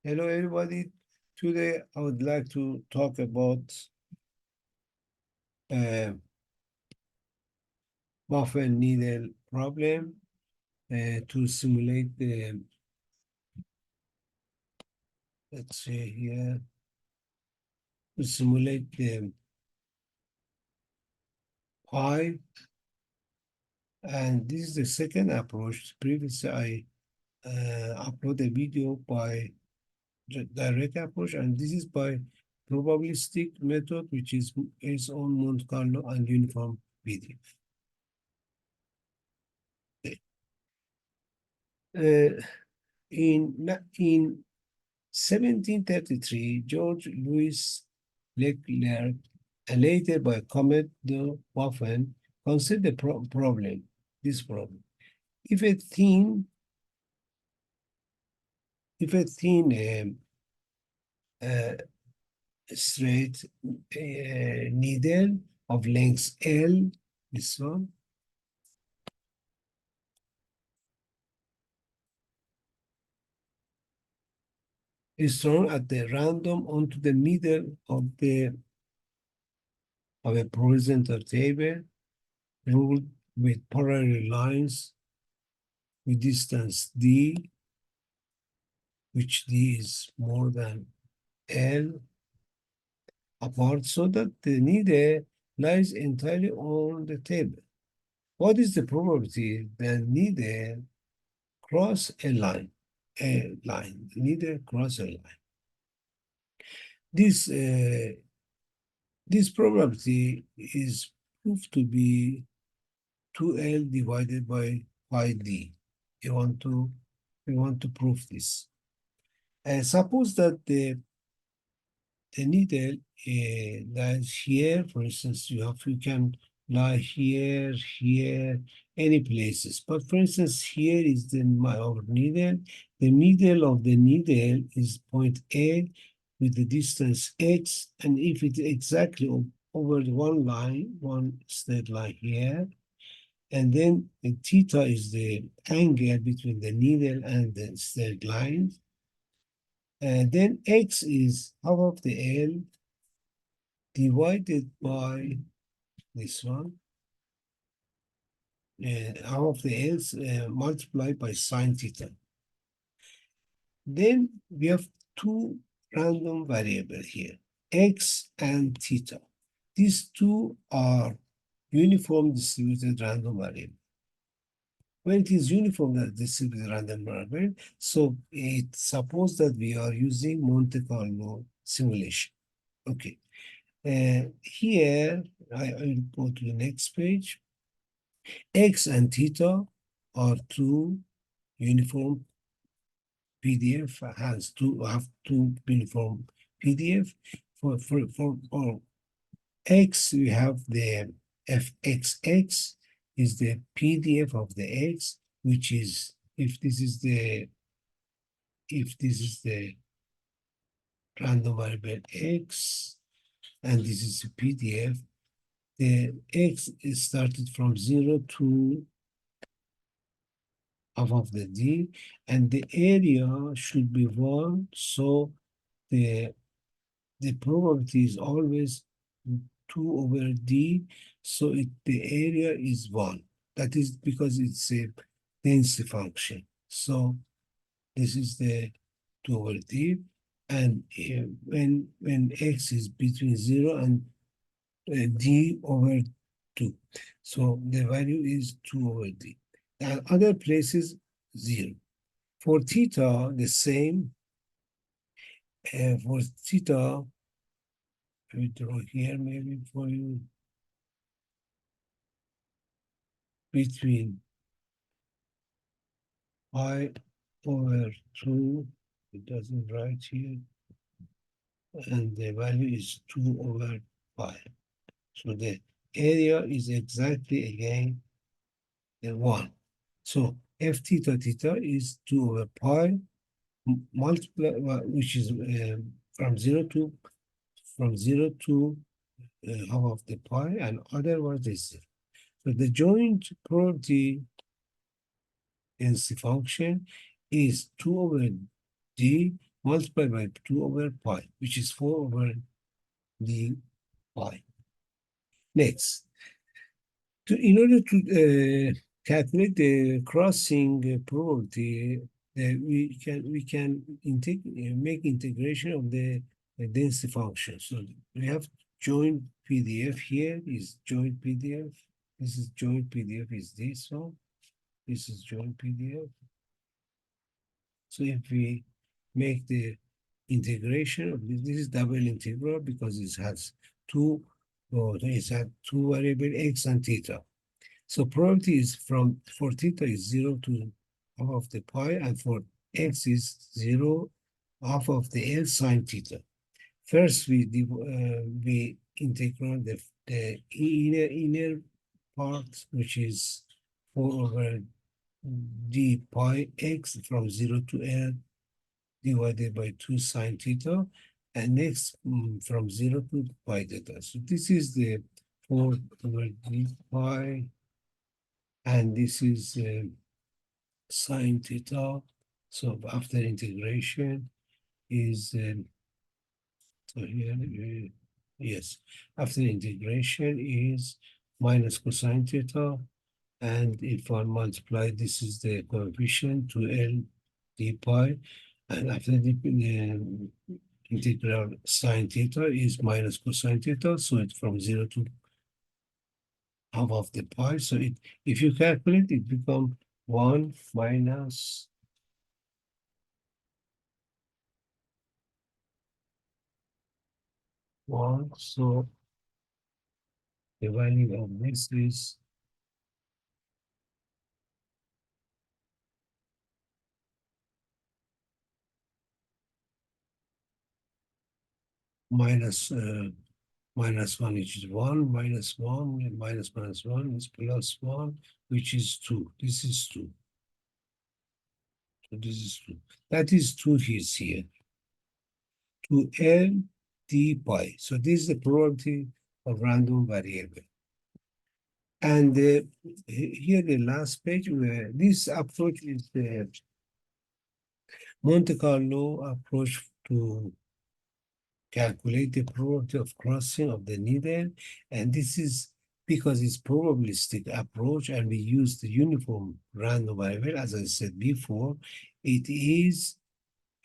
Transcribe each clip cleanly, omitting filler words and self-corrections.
Hello, everybody. Today, I would like to talk about uh, Buffon needle problem to simulate the, let's say here, to simulate the pi. And this is the second approach. Previously, I uploaded a video by direct approach, and this is by probabilistic method, which is based on Monte Carlo and uniform video. Uh, in 1733, George Louis Leclerc, and later by Comet de Buffon, considered the problem, this problem. If a thin, if a thin uh, straight needle of length L, this one, is thrown at the random onto the middle of a horizontal table, ruled with parallel lines with distance d, which d is more than L apart, so that the needle lies entirely on the table. What is the probability that needle cross a line? Needle cross a line. This this probability is proved to be 2L divided by pi d. We want to prove this. Suppose that the needle lies here. For instance, you can lie here, here, any places. But for instance, here is our needle. The middle of the needle is point A with the distance x, and if it's exactly over the one line, one straight line here, and then the theta is the angle between the needle and the straight line. And then x is half of the L divided by this one, half of the L's multiplied by sine theta. Then we have two random variables here, x and theta. These two are uniform distributed random variable. When it is uniform distributed random variable, so it suppose that we are using Monte Carlo simulation. Okay. Here, I will go to the next page. X and theta are two uniform PDF, have two uniform PDF. For X, we have the fxx is the PDF of the X, which is if this is the random variable X, and this is the PDF, the X is started from 0 to half of the D, and the area should be 1, so the probability is always 2 over D, so the area is 1. That is because it's a density function. So this is the 2 over D, and when X is between 0 and D over 2. So the value is 2 over D. And other places, 0. For theta, the same. For theta, we draw here maybe for you, between pi over 2, it doesn't write here, and the value is 2 over pi. So the area is exactly again the 1. So f theta theta is 2 over pi multiply, which is from 0 to half of the pi, and otherwise is 0. So the joint probability density function is 2 over d multiplied by 2 over pi, which is 4 over d pi. Next, in order to calculate the crossing probability, we can make integration of the density function. So we have joint PDF here is joint PDF. This is joint PDF is this one. This is joint PDF. So if we make the integration of this is double integral because it has two, it has two variable x and theta. So probability is for theta is 0 to half of the pi, and for x is 0 half of the L sine theta. First, we integrate the inner part, which is 4 over d pi x from 0 to L divided by 2 sine theta, and next from 0 to pi theta. So this is the 4 over d pi, and this is sine theta. So after integration is, so here, yes, after integration is minus cosine theta, and if I multiply, this is the coefficient to L d pi, and after the integral sine theta is minus cosine theta, so it's from 0 to half of the pi. So if you calculate, it becomes 1 minus 1. So the value of this is minus minus 1, which is 1, minus 1, minus 1 is plus 1, which is 2. This is 2. So this is 2. That is 2 is here. To L d pi. So this is the probability of random variable. And here the last page, where this approach is the Monte Carlo approach to calculate the probability of crossing of the needle. And this is because it's probabilistic approach, and we use the uniform random variable. As I said before, it is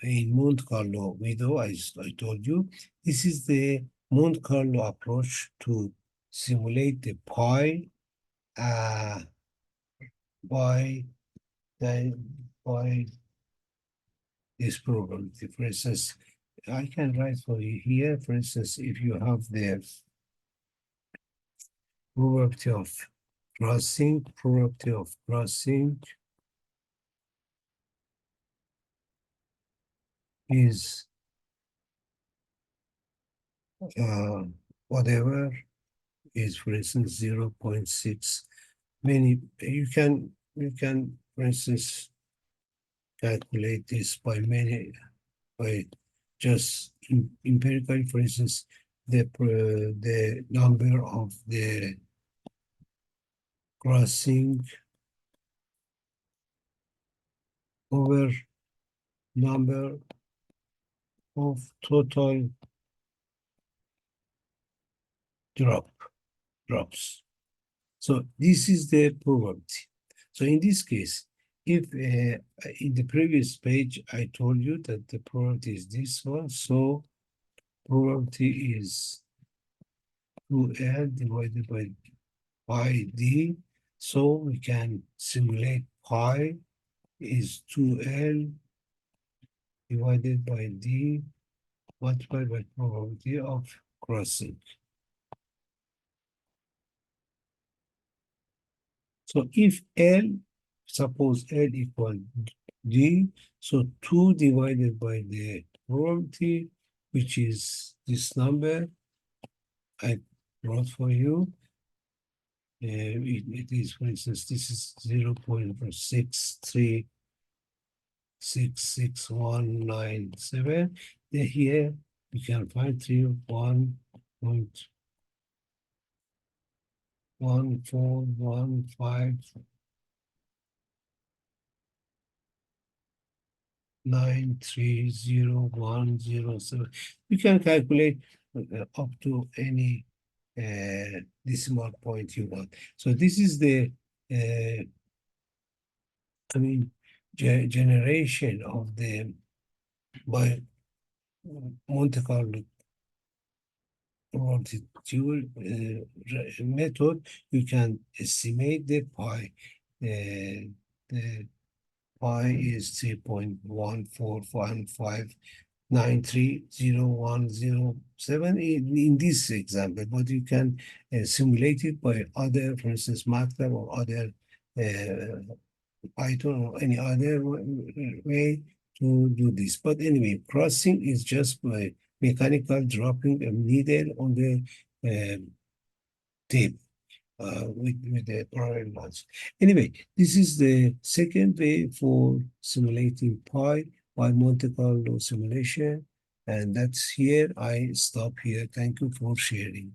in Monte Carlo method, I told you. This is the Monte Carlo approach to simulate the pi by by this probability. For instance, I can write for you here. For instance, if you have the probability of crossing is uh, whatever is, for instance, 0.6. Many you can, for instance, calculate this by just empirically. For instance, the number of the crossing over number of total drops. So this is the probability. So in this case, if in the previous page I told you that the probability is this one, so probability is 2L divided by pi d. So we can simulate pi is 2L divided by d multiplied by probability of crossing. So if L, suppose L equal D, so 2 divided by the probability, which is this number I wrote for you. It is, for instance, this is 0.6366197. Then here you can find 1.1415. 930,107. You can calculate up to any decimal point you want. So this is the, I mean, generation of the by Monte Carlo method. You can estimate the pi. The pi is 3.1455930,107 in this example, but you can simulate it by other, for instance, MATLAB or other uh, Python or any other way to do this. But anyway, crossing is just by mechanical dropping a needle on the uh, tape with the parallel lines. Anyway, this is the second way for simulating pi by Monte Carlo simulation. And that's here. I stop here. Thank you for sharing.